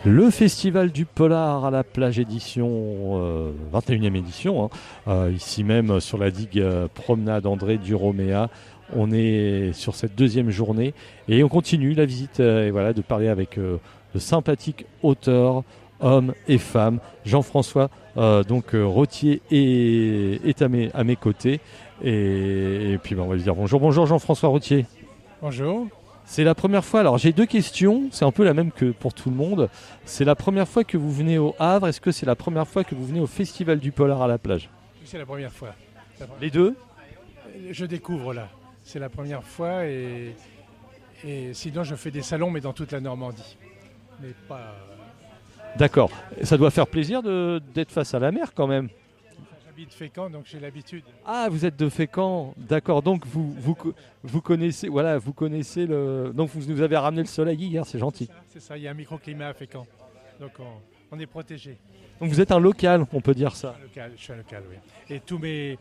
Le Festival du Polar à la plage édition, 21e édition, hein, ici même sur la digue Promenade André Duroméa. On est sur cette deuxième journée et on continue la visite et voilà, de parler avec de sympathiques auteurs, hommes et femmes. Jean-François Rottier est à mes côtés et puis on va lui dire bonjour Jean-François Rottier. Bonjour. C'est la première fois, alors j'ai deux questions, c'est un peu la même que pour tout le monde. C'est la première fois que vous venez au Havre, est-ce que c'est la première fois que vous venez au Festival du Polar à la plage? C'est la première fois. Les deux? Je découvre là. C'est la première fois et sinon je fais des salons mais dans toute la Normandie. Mais pas. D'accord, ça doit faire plaisir d'être face à la mer quand même. J'habite Fécamp donc j'ai l'habitude. Ah, vous êtes de Fécamp, d'accord, donc vous connaissez, voilà, vous connaissez le... Donc vous nous avez ramené le soleil hier, c'est gentil. C'est ça, il y a un microclimat à Fécamp. Donc on est protégé. Donc vous êtes un local, on peut dire ça. Je suis un local, oui. Et tous mes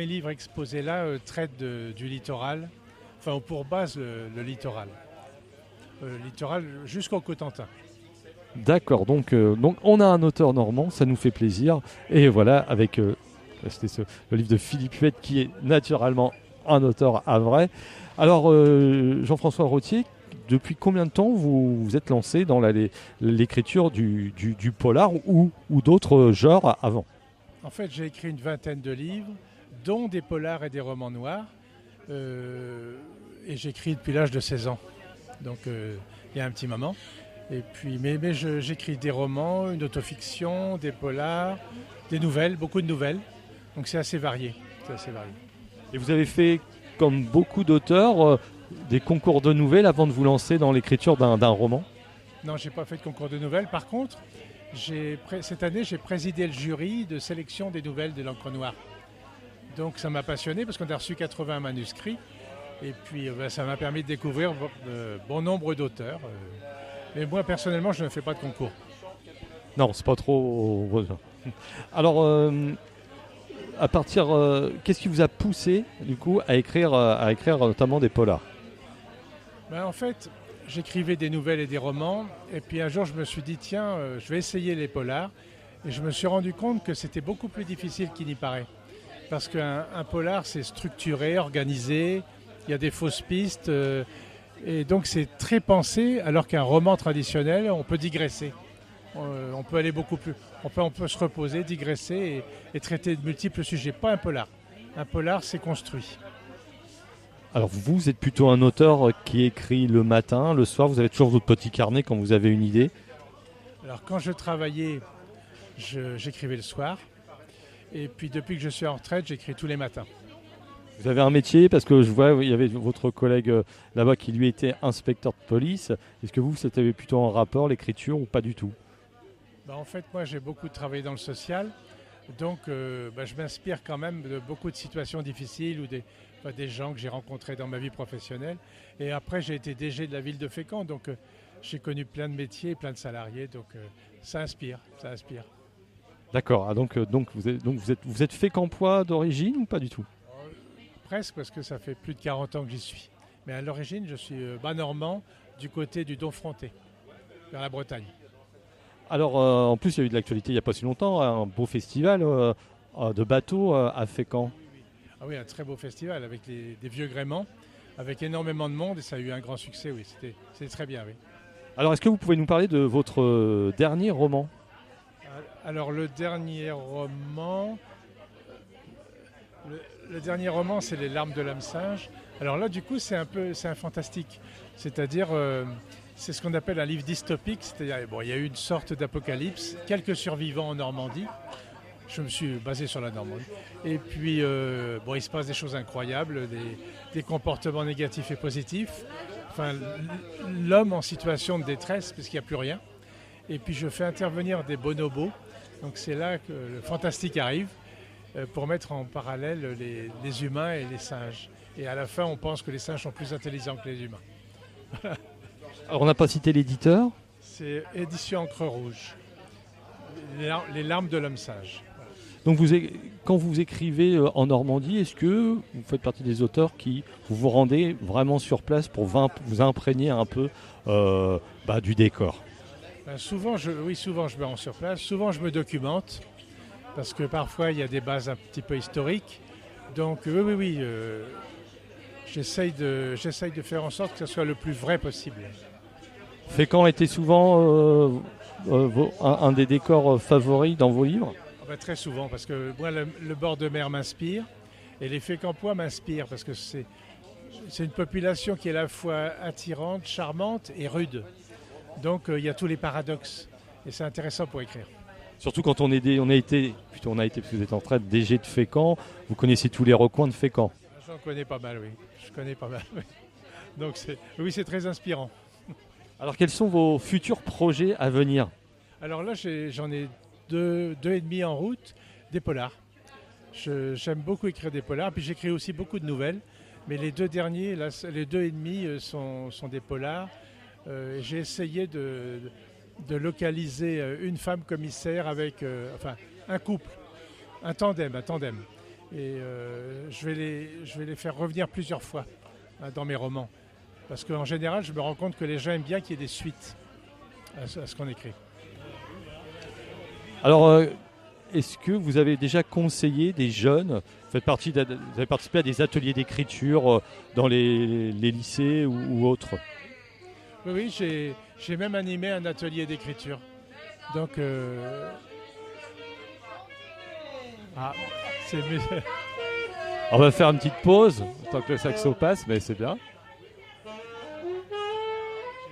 livres exposés là traitent du littoral, enfin ont pour base le littoral. Le littoral jusqu'au Cotentin. D'accord, donc on a un auteur normand, ça nous fait plaisir. Et voilà, avec le livre de Philippe Huette qui est naturellement un auteur havrais. Alors Jean-François Rottier, depuis combien de temps vous êtes lancé dans l'écriture du polar ou d'autres genres avant? En fait, j'ai écrit une vingtaine de livres, dont des polars et des romans noirs. Et j'écris depuis l'âge de 16 ans. Donc il y a un petit moment. Et puis, mais j'écris des romans, une autofiction, des polars, des nouvelles, beaucoup de nouvelles. Donc c'est assez varié. Et vous avez fait, comme beaucoup d'auteurs, des concours de nouvelles avant de vous lancer dans l'écriture d'un roman? Non, je n'ai pas fait de concours de nouvelles. Par contre, cette année, j'ai présidé le jury de sélection des nouvelles de l'encre noire. Donc ça m'a passionné parce qu'on a reçu 80 manuscrits. Et puis ça m'a permis de découvrir bon nombre d'auteurs. Mais moi, personnellement, je ne fais pas de concours. Non, c'est pas trop... Alors, qu'est-ce qui vous a poussé, du coup, à écrire notamment des polars? En fait, j'écrivais des nouvelles et des romans. Et puis un jour, je me suis dit, tiens, je vais essayer les polars. Et je me suis rendu compte que c'était beaucoup plus difficile qu'il n'y paraît. Parce qu'un polar, c'est structuré, organisé. Il y a des fausses pistes. Et donc c'est très pensé, alors qu'un roman traditionnel, on peut digresser. On peut aller beaucoup plus. On peut se reposer, digresser et traiter de multiples sujets. Pas un polar. Un polar, c'est construit. Alors vous êtes plutôt un auteur qui écrit le matin, le soir, vous avez toujours votre petit carnet quand vous avez une idée? Alors quand je travaillais, j'écrivais le soir. Et puis depuis que je suis en retraite, j'écris tous les matins. Vous avez un métier, parce que je vois, il y avait votre collègue là-bas qui lui était inspecteur de police. Est-ce que vous, c'était plutôt en rapport, l'écriture, ou pas du tout? En fait, moi, j'ai beaucoup travaillé dans le social. Donc, je m'inspire quand même de beaucoup de situations difficiles ou des gens que j'ai rencontrés dans ma vie professionnelle. Et après, j'ai été DG de la ville de Fécamp. Donc, j'ai connu plein de métiers, plein de salariés. Donc, ça inspire. D'accord. Ah, donc vous êtes fécampois d'origine ou pas du tout? Presque, parce que ça fait plus de 40 ans que j'y suis. Mais à l'origine, je suis bas normand du côté du Don-Fronté, vers la Bretagne. Alors, en plus, il y a eu de l'actualité il n'y a pas si longtemps, un beau festival de bateaux à Fécamp. Ah oui, un très beau festival avec des vieux gréements, avec énormément de monde et ça a eu un grand succès, oui. C'était très bien, oui. Alors, est-ce que vous pouvez nous parler de votre dernier roman? Alors, le dernier roman... Le dernier roman, c'est Les larmes de l'âme singe. Alors là, du coup, c'est un fantastique. C'est-à-dire, c'est ce qu'on appelle un livre dystopique. C'est-à-dire, il y a eu une sorte d'apocalypse, quelques survivants en Normandie. Je me suis basé sur la Normandie. Et puis, il se passe des choses incroyables, des comportements négatifs et positifs. Enfin, l'homme en situation de détresse, puisqu'il n'y a plus rien. Et puis, je fais intervenir des bonobos. Donc, c'est là que le fantastique arrive, pour mettre en parallèle les humains et les singes. Et à la fin, on pense que les singes sont plus intelligents que les humains. Alors, on n'a pas cité l'éditeur? C'est Édition Encre Rouge. Les larmes de l'homme singe. Donc, quand vous écrivez en Normandie, est-ce que vous faites partie des auteurs qui vous rendez vraiment sur place pour vous imprégner un peu du décor? Souvent je me rends sur place, souvent je me documente, parce que parfois il y a des bases un petit peu historiques. Donc j'essaye de faire en sorte que ce soit le plus vrai possible. Fécamp était souvent un des décors favoris dans vos livres? Très souvent, parce que moi le bord de mer m'inspire, et les Fécampois m'inspirent, parce que c'est une population qui est à la fois attirante, charmante et rude. Donc il y a tous les paradoxes, et c'est intéressant pour écrire. Surtout quand on a été, parce que vous êtes en train de DG de Fécamp, vous connaissez tous les recoins de Fécamp. J'en connais pas mal, oui. Je connais pas mal, oui. Donc c'est très inspirant. Alors quels sont vos futurs projets à venir? Alors là, j'en ai deux et demi en route, des polars. J'aime beaucoup écrire des polars, puis j'écris aussi beaucoup de nouvelles. Mais les deux derniers, là, les deux et demi sont des polars. J'ai essayé de localiser une femme commissaire avec un couple, un tandem. Et je vais les faire revenir plusieurs fois dans mes romans. Parce qu'en général, je me rends compte que les gens aiment bien qu'il y ait des suites à ce qu'on écrit. Alors, est-ce que vous avez déjà conseillé des jeunes, vous avez participé à des ateliers d'écriture dans les lycées ou autres? Oui, j'ai même animé un atelier d'écriture. Donc, c'est mieux. On va faire une petite pause, tant que le saxo passe, mais c'est bien.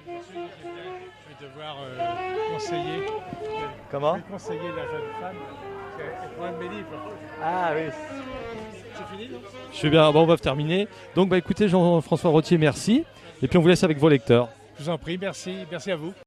Je vais devoir conseiller. Comment? Je vais conseiller la jeune femme qui prend un de mes livres. Ah oui. C'est fini, non? Je suis bien, bon, on va terminer. Donc écoutez Jean-François Rottier, merci. Et puis on vous laisse avec vos lecteurs. Je vous en prie, merci à vous.